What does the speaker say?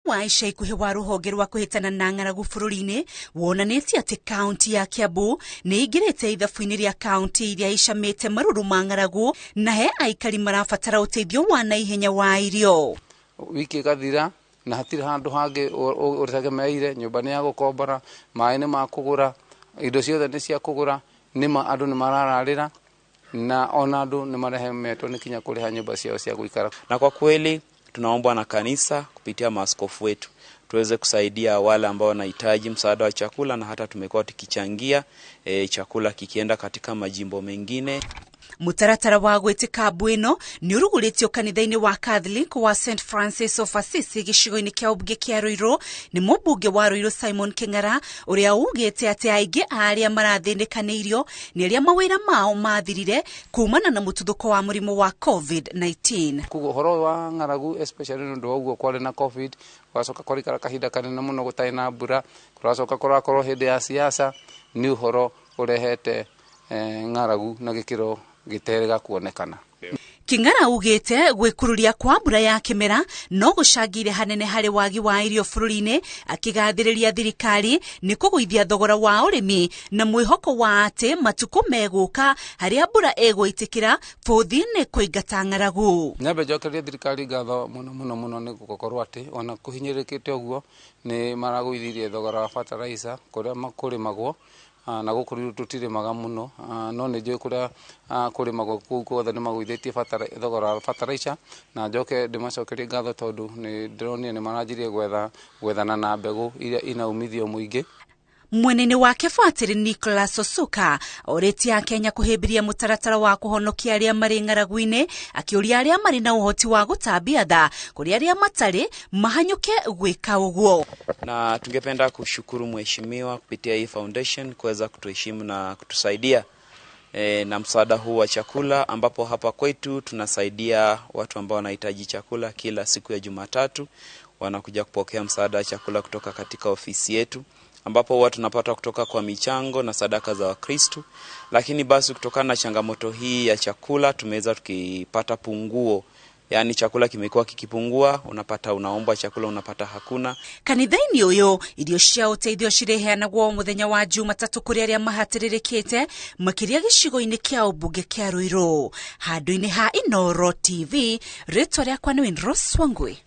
wa ica ikuhi wa ruhonge rwa kuhitana na ng'aragu bururi-ini wonanitie ati kaunti ya Kiambu ni ingirite ithabu-ini ria kaunti iria icamite maruru ma ng'aragu na he aikari marabatara uteithio wa naihenya wa irio. Wiki gathira na hatiri handu hangi uritegemeire nyumba ni ya gukombora, mai ni ma kugura, indo ciothe ni cia kugura, nima andu ni marararira na ona andu ni marehemetwo ni kinya kuriha nyumba ciao cia guikara. Na kwa kweli tunaomba na kanisa kupitia maaskofu wetu tuweze kusaidia wale ambao wanahitaji msaada wa chakula, na hata tumekuwa tukichangia chakula kikienda katika majimbo mengine. Mutaratara wa gwitika bwino ni uruguritio kanitha-ini wa Catholic wa St Francis of Assisi gicigo-ini kia ubunge kia Ruiru ni mubunge wa Ruiru Simon King'ara uria ugite ati aingi aria marathindikanirio ni aria mawira mao mathirire kumana na mututhuko wa murimu wa COVID-19. Kugo horo wa ng'aragu especially nundu uguo kwari na COVID wacoka korikara kahinda kanene muno gutai na mbura, kuracoka korakorwo hindi ya siasa, ni uhoro urehete ng'aragu na gikiro giterega kuonekana. King'ara ugite gwikururia kwa mbura ya kimera no gucangire hanene hari wagi wa irio bururi-ini, akigathiriria thirikari ni kuguithia thogora wa urimi na mwihoko wa ati matuko meguka haria mbura egwitikira futhi ni kuingata ng'aragu. Nyambe njokerie thirikari ngatho muno ni gukorwo ati ona kuhinyirikite uguo ni maraguithirie thogora wa fertilizer kuria makurimagwo na gukuriru tutirimaga muno, no ni njui kuria kurimagwo kuu kuothe ni maguithĩtie thogora wa fertilizer, na njoke ndimacokerie ngatho tondu ni ndironire ni maranjirie gwethana na mbegu iria ina umithio muingi. Mwenene wa Kibatiri Nicholas Osuka oritia Kenya kuhimbiria mutaratara wa kuhonokia aria mari ng'aragu-ini, akiuria aria mari na uhoti wa gutambia tha kuri aria matari mahanyuke gwika uguo. Na tungependa kushukuru mheshimiwa kupitia hii foundation kuweza kutuheshimu na kutusaidia na msaada huu wa chakula, ambapo hapa kwetu tunasaidia watu ambao wanahitaji chakula. Kila siku ya Jumatatu wanakuja kupokea msaada wa chakula kutoka katika ofisi yetu, ambapo huwa tunapata kutoka kwa michango na sadaka za Wakristo. Lakini basi kutokana na changamoto hii ya chakula tumeweza tukipata punguo, yani chakula kimekuwa kikipungua, unapata unaomba chakula unapata hakuna. Kanitha-ini uyu irio cia uteithio cireheanagwo muthenya wa Jumatatu kuri aria mahatiririkite makiria gicigo-ini kia ubunge kia Ruiru. Handu-ini ha Inooro TV, ritwa riakwa ni Rose Wangui.